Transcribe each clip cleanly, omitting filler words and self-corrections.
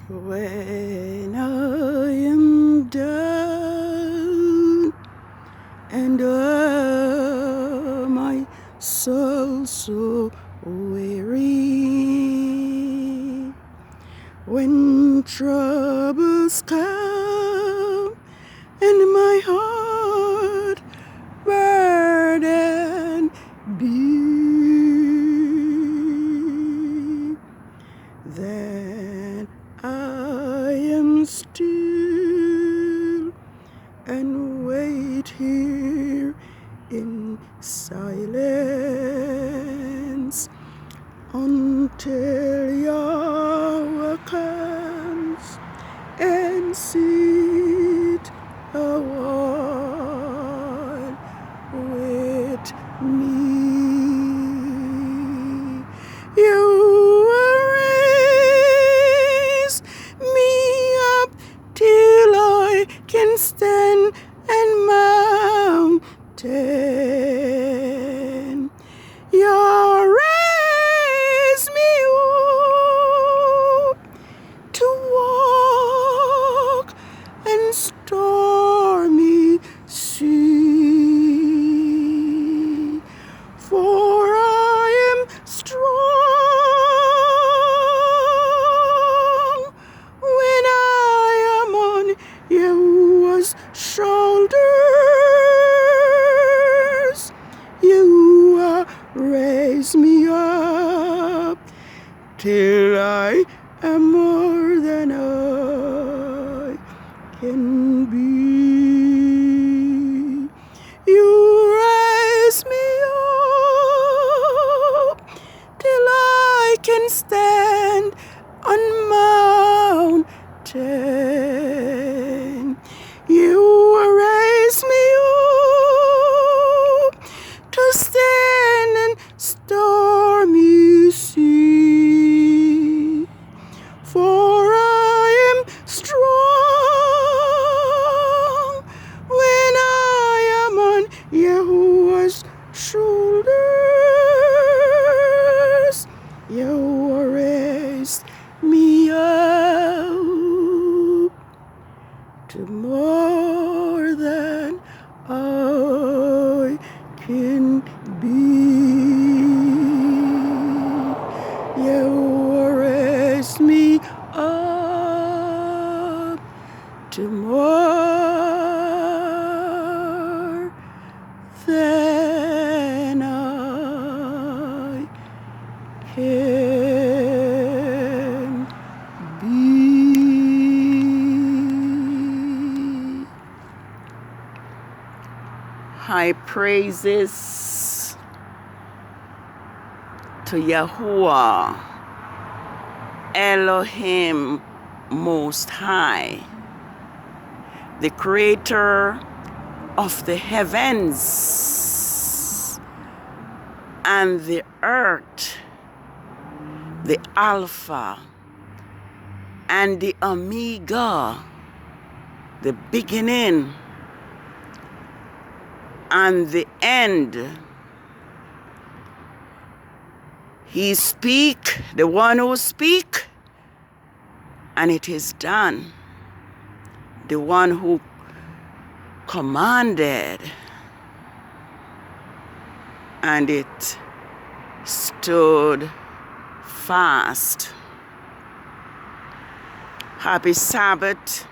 When I am down and my soul so weary, when troubles come and my heart burden be, then I am still and wait here in silence until Yahweh comes and sit a while with me. You will raise me up till I can stand and mountain. You raise me up to walk and stormy sea, for I am strong when I am on Yahuwah's shoulders. You raise me up till I am more than I can be. You raise me up till I can stand on mountain. You raise me up to stand in stormy sea, for I am strong when I am on Yahuwah's shoulders. Yahuwah raised me up to more than I can be. Yahuwah raised me up to more than I can be. High praises to Yahuwah Elohim Most High, the creator of the heavens and the earth, the Alpha and the Omega, the beginning and the end. He speak, the one who speak, and it is done. The one who commanded, and it stood fast. Happy Sabbath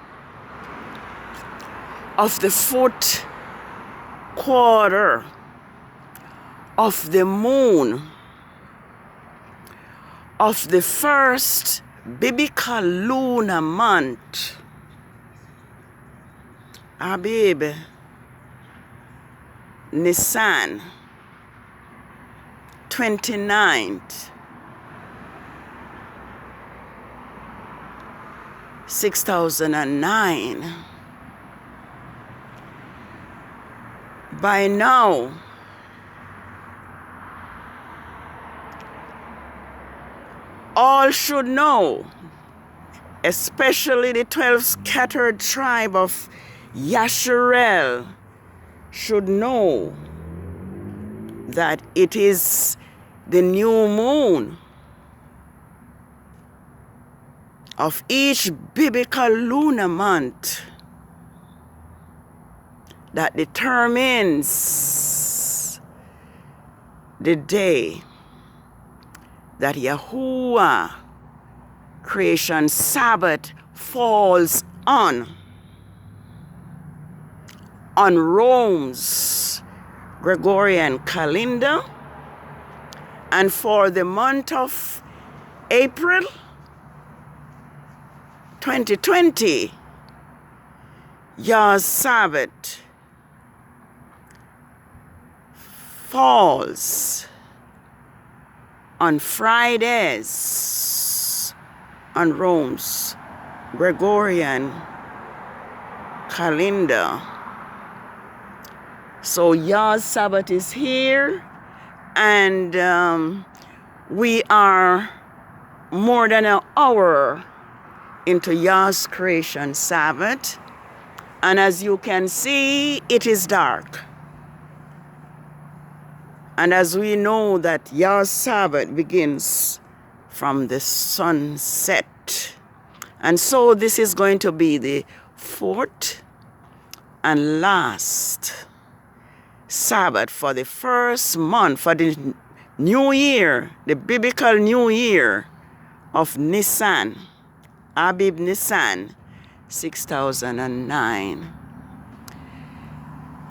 of the 4th quarter of the moon of the first biblical lunar month, Abib, NISSAN, 29th, 6009. By now, all should know, especially the 12 scattered tribe of Yasharel should know that it is the new moon of each biblical lunar month that determines the day that Yahuwah creation Sabbath falls on Rome's Gregorian calendar, and for the month of April 2020, Yah's Sabbath falls on Fridays on Rome's Gregorian calendar. So Yah's Sabbath is here, and we are more than an hour into Yah's creation Sabbath, and as you can see, it is dark. And as we know that Yah's Sabbath begins from the sunset. And so this is going to be the fourth and last Sabbath for the first month, for the new year, the biblical new year of NISSAN, ABIB NISSAN 6009.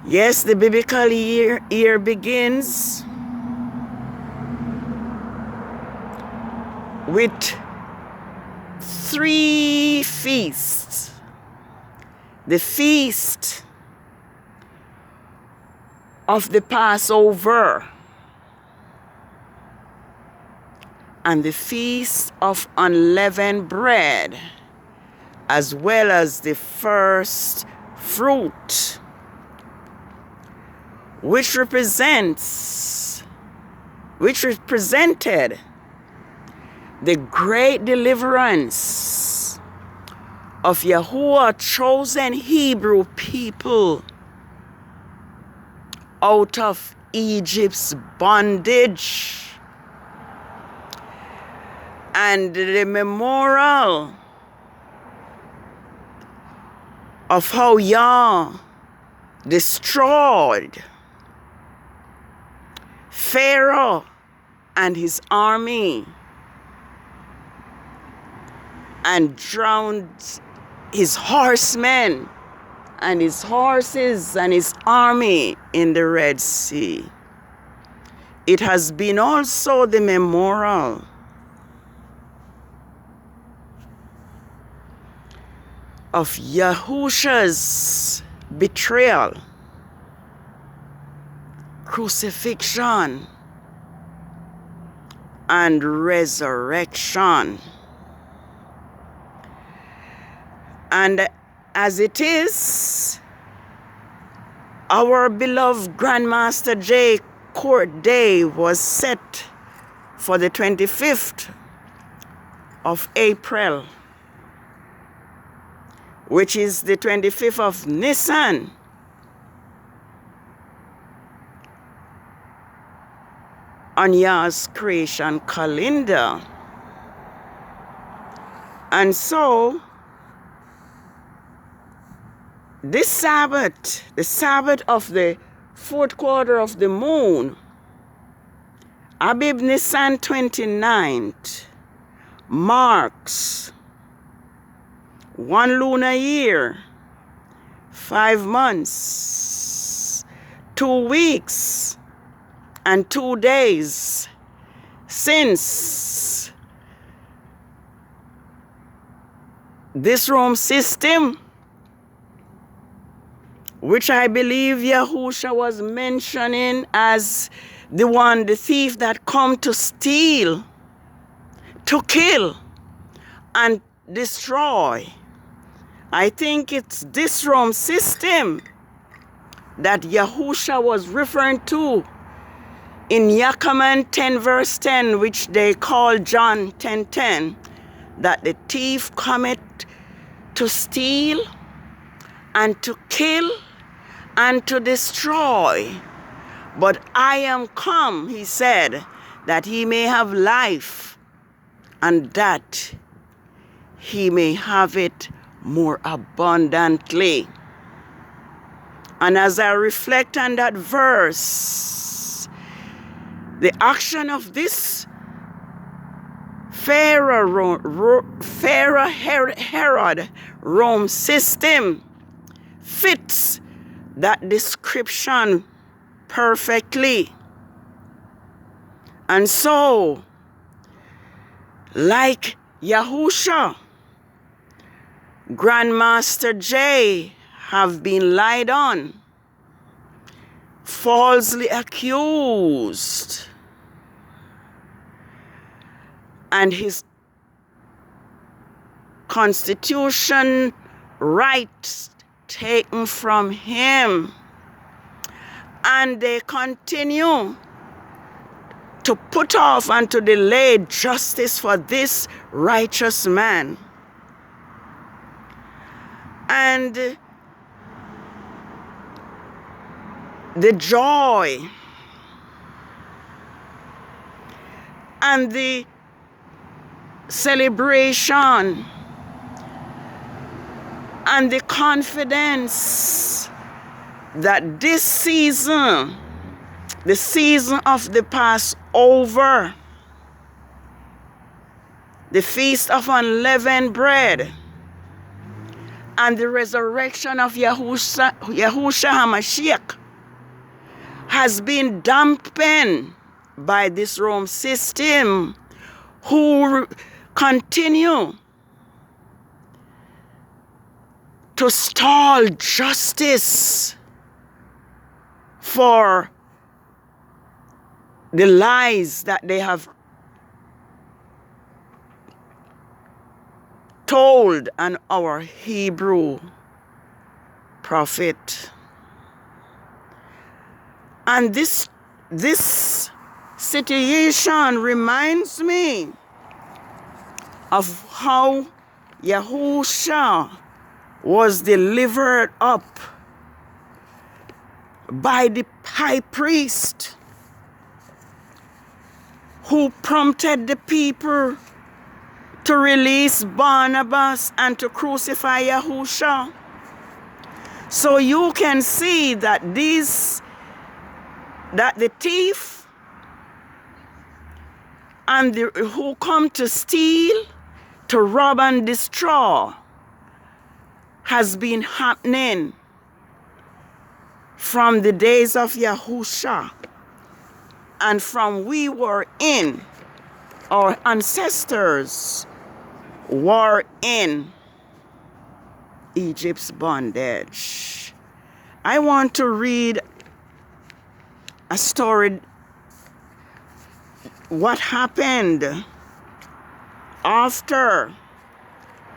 Yes, the biblical year begins with 3 feasts. The feast of the Passover, and the feast of unleavened bread, as well as the first fruit, which represented the great deliverance of Yahuwah's chosen Hebrew people out of Egypt's bondage, and the memorial of how Yah destroyed Pharaoh and his army and drowned his horsemen and his horses and his army in the Red Sea. It has been also the memorial of Yahusha's betrayal, crucifixion, and resurrection. And as it is, our beloved Grandmaster J court day was set for the 25th of April, which is the 25th of NISSAN. On Yah's creation calendar. And so, this Sabbath, the Sabbath of the 4th quarter of the moon, Abib Nissan 29th, marks 1 lunar year, 5 months, 2 weeks, and 2 days since this Rome system, which I believe Yahusha was mentioning as the thief that come to steal, to kill, and destroy. I think it's this Rome system that Yahusha was referring to in Yachaman 10 verse 10, which they call John 10:10, that the thief cometh to steal and to kill and to destroy. But I am come, he said, that he may have life, and that he may have it more abundantly. And as I reflect on that verse, the action of this Pharaoh Herod Rome system fits that description perfectly. And so, like Yahusha, Grandmaster J have been lied on, falsely accused, and his constitution rights taken from him. And they continue to put off and to delay justice for this righteous man. And the joy and the celebration and the confidence that this season, the season of the Passover, the Feast of Unleavened Bread, and the resurrection of Yahusha HaMashiach has been dampened by this Rome system, who continue to stall justice for the lies that they have told on our Hebrew prophet. And this situation reminds me of how Yahusha was delivered up by the high priest, who prompted the people to release Barnabas and to crucify Yahusha. So you can see that the thief and who come to steal, to rob and destroy, has been happening from the days of Yahusha, and from we were in, our ancestors were in Egypt's bondage. I want to read a story, what happened after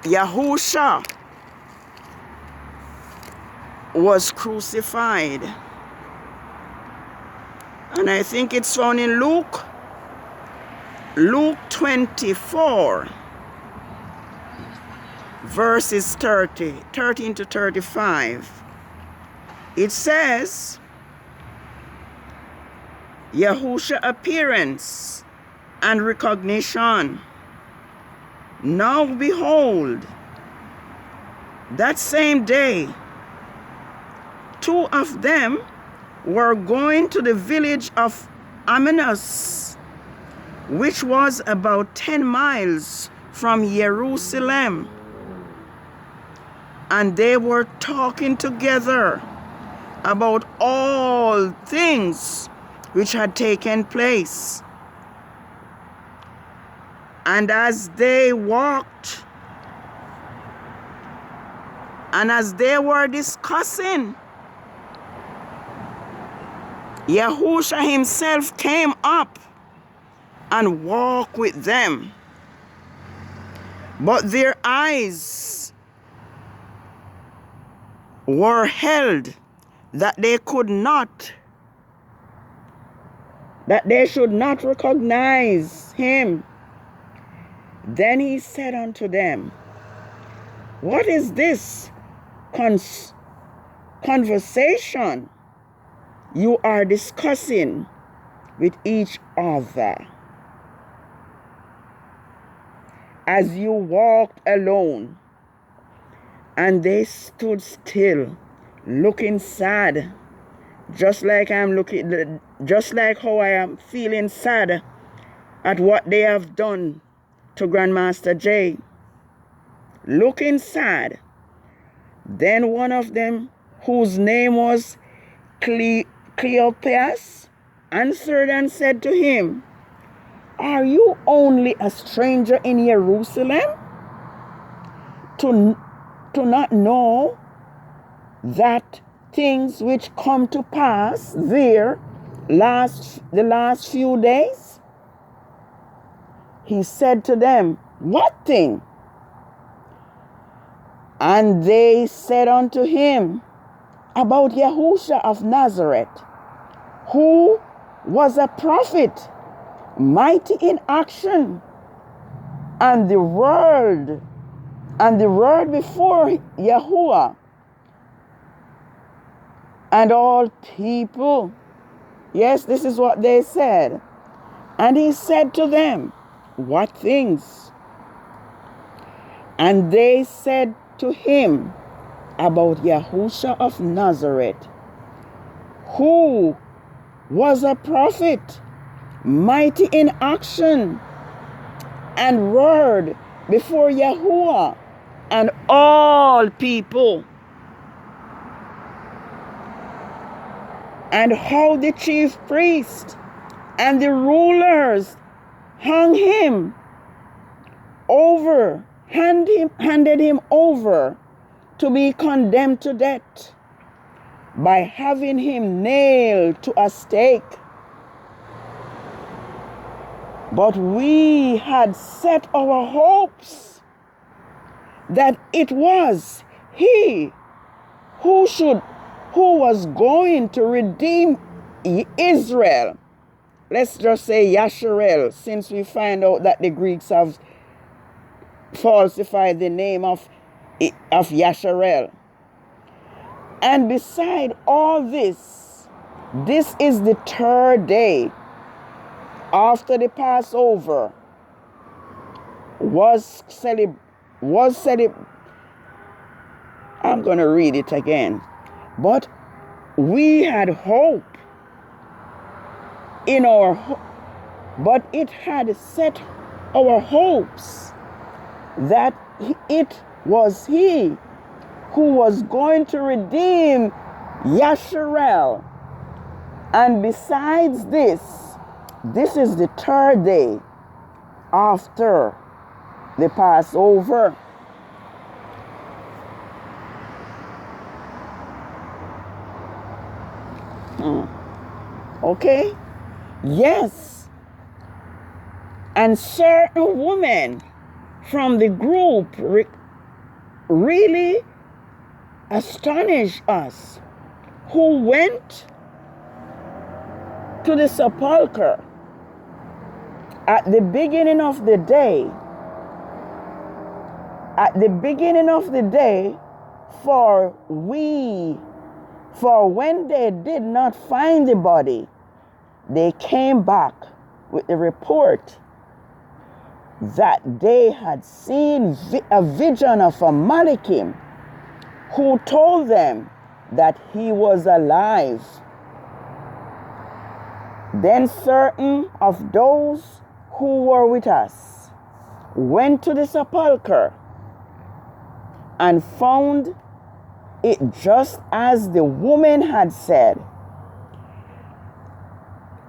Yahusha was crucified. And I think it's found in Luke 24, verses 13 to 35. It says, Yahusha appearance and recognition. Now behold, that same day, two of them were going to the village of Emmaus, which was about 10 miles from Jerusalem. And they were talking together about all things which had taken place. And as they walked, and as they were discussing, Yahusha himself came up and walked with them. But their eyes were held that they should not recognize him. Then he said unto them, what is this conversation you are discussing with each other? as you walked alone. And they stood still, looking sad, just like how I am feeling sad at what they have done to Grandmaster Jay. Looking sad. Then one of them, whose name was Cleopas, answered and said to him, "Are you only a stranger in Jerusalem, to not know that things which come to pass there the last few days?" He said to them, "What thing?" And they said unto him, "About Yahusha of Nazareth, who was a prophet, mighty in action, and the word before Yahuwah and all people." Yes, this is what they said. And he said to them, "What things?" And they said to him, "About Yahusha of Nazareth, who was a prophet, mighty in action and word before Yahuwah and all people, and how the chief priest and the rulers handed him over to be condemned to death by having him nailed to a stake. But we had set our hopes that it was he who was going to redeem Israel." Let's just say Yasharel, since we find out that the Greeks have falsified the name of Yasharel. And beside all this, this is the third day after the Passover I'm going to read it again. But we had hope but it had set our hopes that it was he who was going to redeem Yasharel. And besides this is the third day after the Passover. Okay? Yes. And certain women from the group really astonished us, who went to the sepulchre at the beginning of the day. For when they did not find the body, they came back with the report that they had seen a vision of a Malachim who told them that he was alive. Then certain of those who were with us went to the sepulchre and found it just as the woman had said,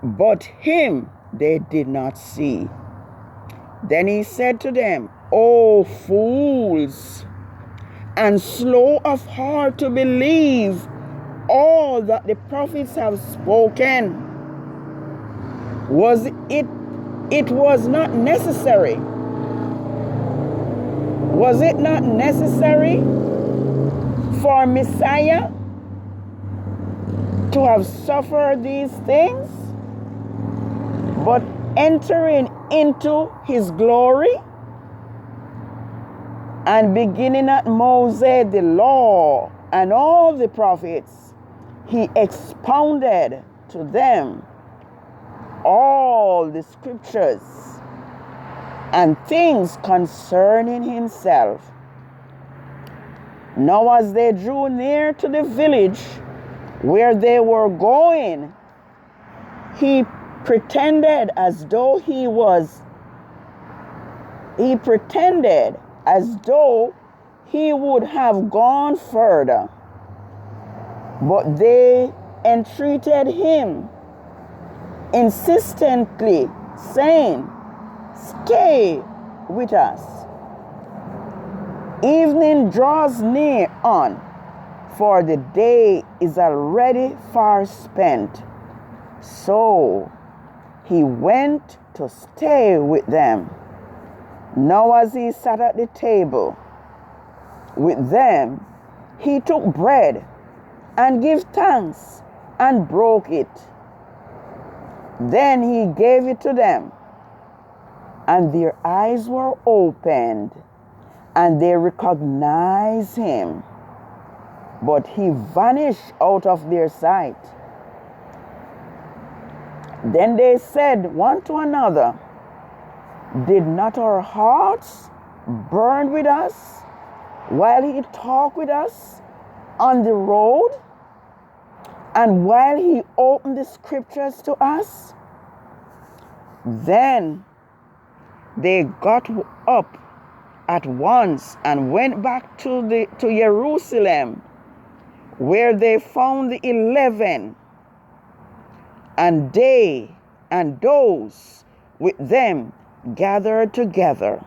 but him they did not see. Then he said to them, "O fools, and slow of heart to believe all that the prophets have spoken. It was not necessary. Was it not necessary for Messiah to have suffered these things, but entering into his glory? And beginning at Moses, the law, and all the prophets, he expounded to them all the scriptures. and things concerning himself. Now as they drew near to the village where they were going, he pretended as though he would have gone further. But they entreated him insistently, saying, "Stay with us. Evening draws near on, for the day is already far spent." So he went to stay with them. Now as he sat at the table with them, he took bread and gave thanks and broke it. Then he gave it to them, and their eyes were opened, and they recognized him, but he vanished out of their sight. Then they said one to another, "Did not our hearts burn with us while he talked with us on the road, and while he opened the scriptures to us?" Then they got up at once and went back to Jerusalem, where they found the 11, and they and those with them gathered together,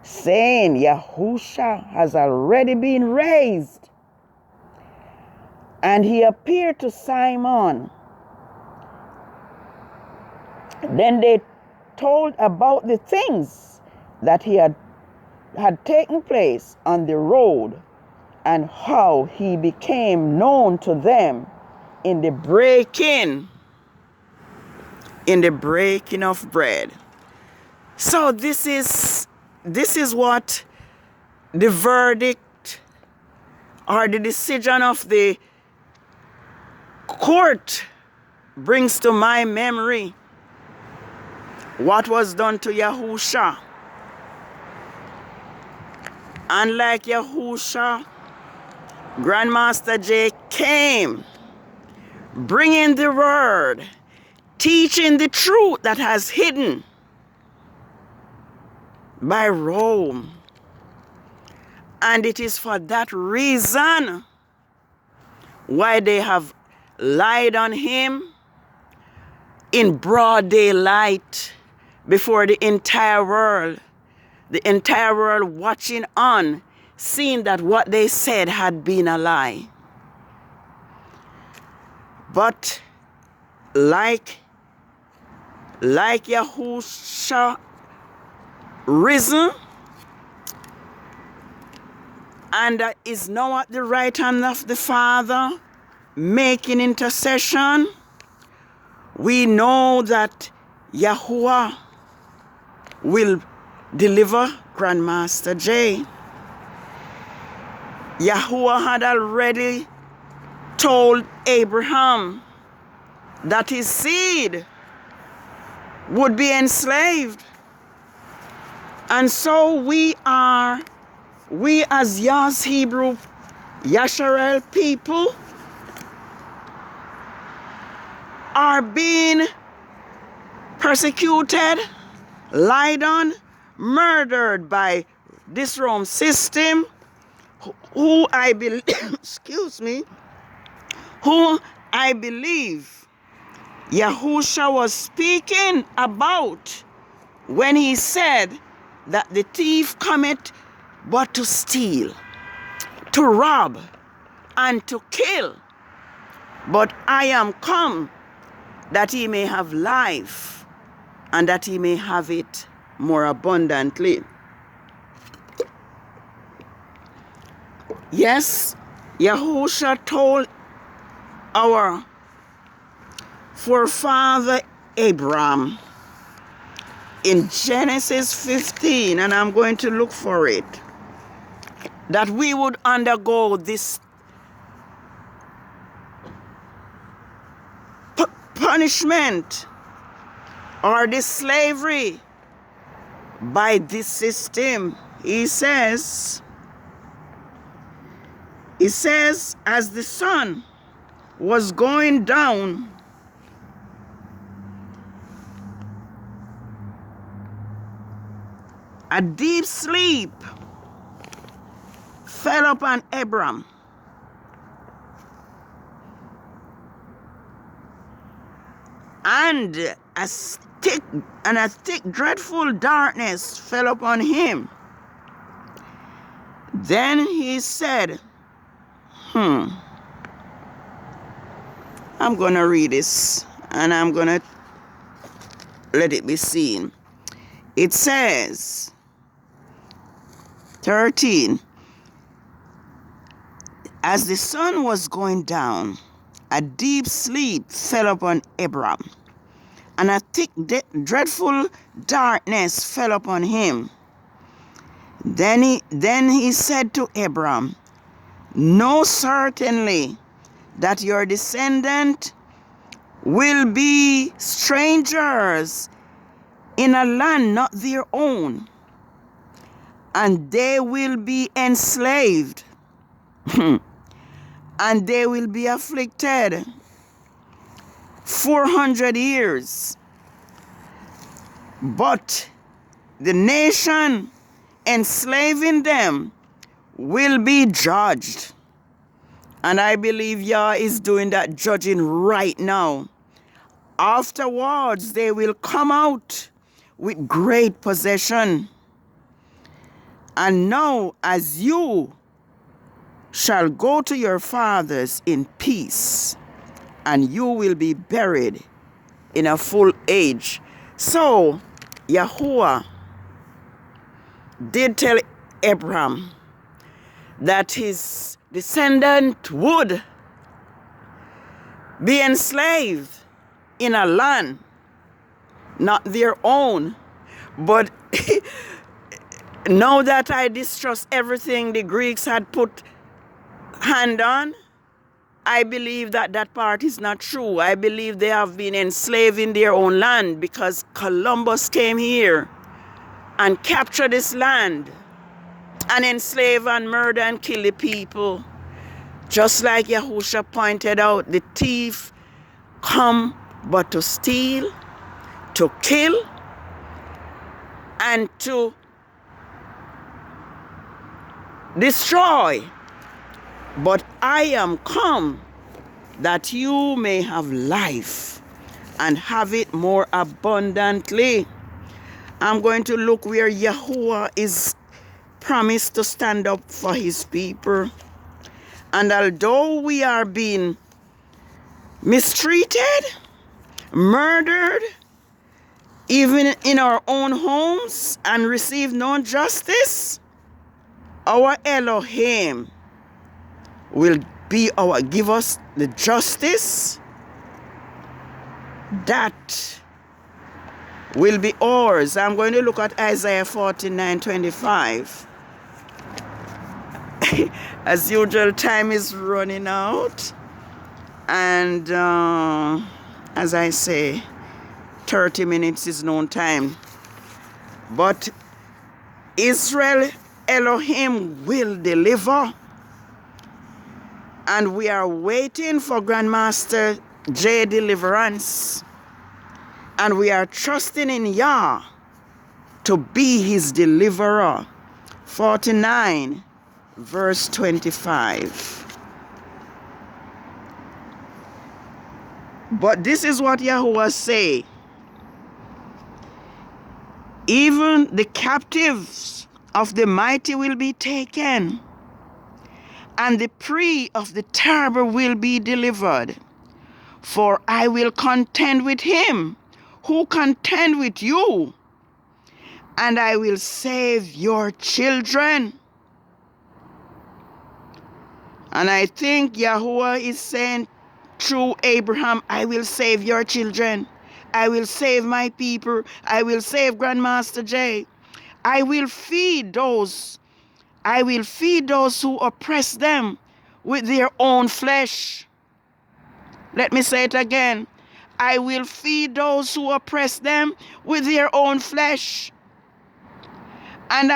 saying, "Yahusha has already been raised, and he appeared to Simon." Then they told about the things that had taken place on the road, and how he became known to them in the breaking of bread. So this is what the verdict or the decision of the court brings to my memory. What was done to Yahusha. Unlike Yahusha, Grandmaster J came, bringing the word, teaching the truth that has hidden by Rome. And it is for that reason why they have lied on him in broad daylight before the entire world watching on, seeing that what they said had been a lie. But like Yahusha risen and is now at the right hand of the Father making intercession, we know that Yahuwah will deliver Grandmaster J. Yahuwah had already told Abraham that his seed would be enslaved. And so we as Yah's Hebrew Yasharel people are being persecuted, lied on, murdered by this Rome system, who I believe, who I believe Yahusha was speaking about when he said that the thief cometh but to steal, to rob, and to kill. But I am come that he may have life, and that he may have it more abundantly. Yes, Yahusha told our forefather Abraham in Genesis 15, and I'm going to look for it, that we would undergo this punishment or this slavery by this system. He says, as the sun was going down, a deep sleep fell upon Abram. And a thick, dreadful darkness fell upon him. Then he said, I'm going to read this, and I'm going to let it be seen. It says, 13, as the sun was going down, a deep sleep fell upon Abram, and a thick, dreadful darkness fell upon him. Then he said to Abram, know certainly that your descendant will be strangers in a land not their own, and they will be enslaved, and they will be afflicted 400 years. But the nation enslaving them will be judged. And I believe Yah is doing that judging right now. Afterwards, they will come out with great possession. And now, as you shall go to your fathers in peace, and you will be buried in a full age. So, Yahuwah did tell Abraham that his descendant would be enslaved in a land not their own. But now that I distrust everything the Greeks had put hand on, I believe that that part is not true. I believe they have been enslaved in their own land because Columbus came here and captured this land and enslave and murder and kill the people. Just like Yahusha pointed out, the thief come but to steal, to kill, and to destroy. But I am come that you may have life and have it more abundantly. I'm going to look where Yahuwah is promised to stand up for his people. And although we are being mistreated, murdered, even in our own homes, and receive no justice, our Elohim will give us the justice that will be ours. I'm going to look at Isaiah 49:25. As usual, time is running out. And as I say, 30 minutes is no time. But Israel Elohim will deliver. And we are waiting for Grandmaster J deliverance. And we are trusting in Yah to be his deliverer. 49, verse 25. But this is what Yahuwah say. Even the captives of the mighty will be taken, and the prey of the terrible will be delivered. For I will contend with him who contend with you, and I will save your children. And I think Yahuwah is saying through Abraham, I will save your children. I will save my people. I will save Grandmaster J. I will feed those who oppress them with their own flesh. Let me say it again. I will feed those who oppress them with their own flesh. and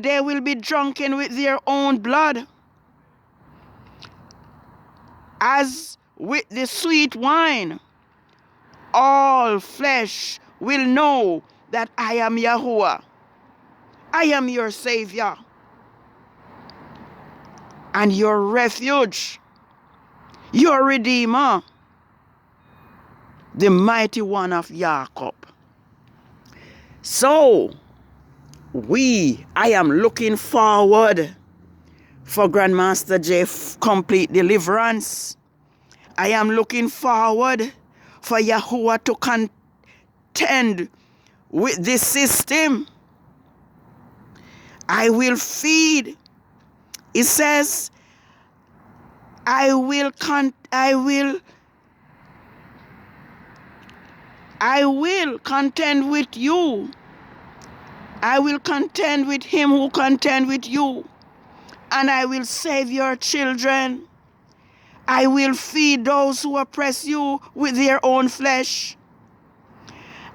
they will be drunken with their own blood, as with the sweet wine. All flesh will know that I am Yahuwah. I am your Savior and your refuge, your Redeemer, the mighty one of Jacob. So, I am looking forward for Grandmaster J's complete deliverance. I am looking forward for Yahuwah to contend with this system. I will feed. It says, I will contend with you. I will contend with him who contend with you, and I will save your children. I will feed those who oppress you with their own flesh,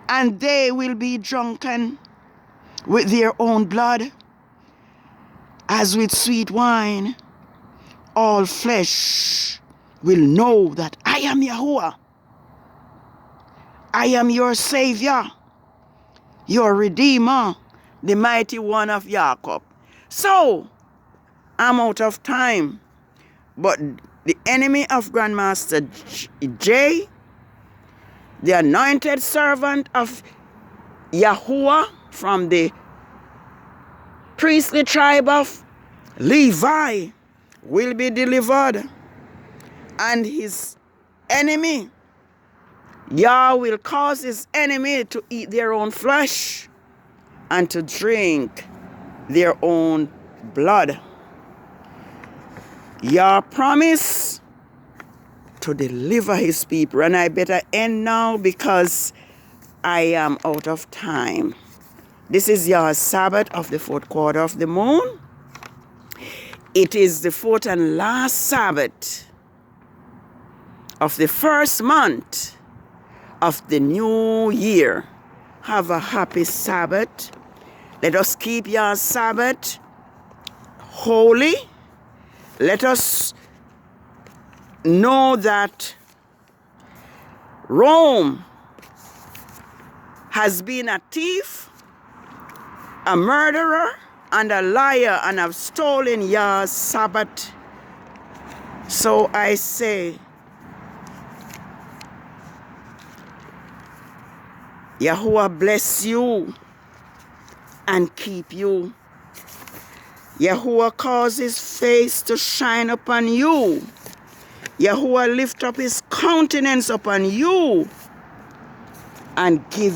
and they will be drunken with their own blood, as with sweet wine. All flesh will know that I am Yahuwah. I am your Savior, your Redeemer, the mighty one of Jacob. So, I'm out of time, but the enemy of Grandmaster J, the anointed servant of Yahuwah from the priestly tribe of Levi, will be delivered, and his enemy, Yah, will cause his enemy to eat their own flesh and to drink their own blood. Yah promised to deliver his people, and I better end now because I am out of time. This is Yah's Sabbath of the 4th quarter of the moon. It is the 4th and last Sabbath of the 1st month of the new year. Have a happy Sabbath. Let us keep Yah's Sabbath holy. Let us know that Rome has been a thief, a murderer, and a liar, and have stolen Yah's Sabbath. So I say, Yahuwah bless you and keep you. Yahuwah cause his face to shine upon you. Yahuwah lift up his countenance upon you and give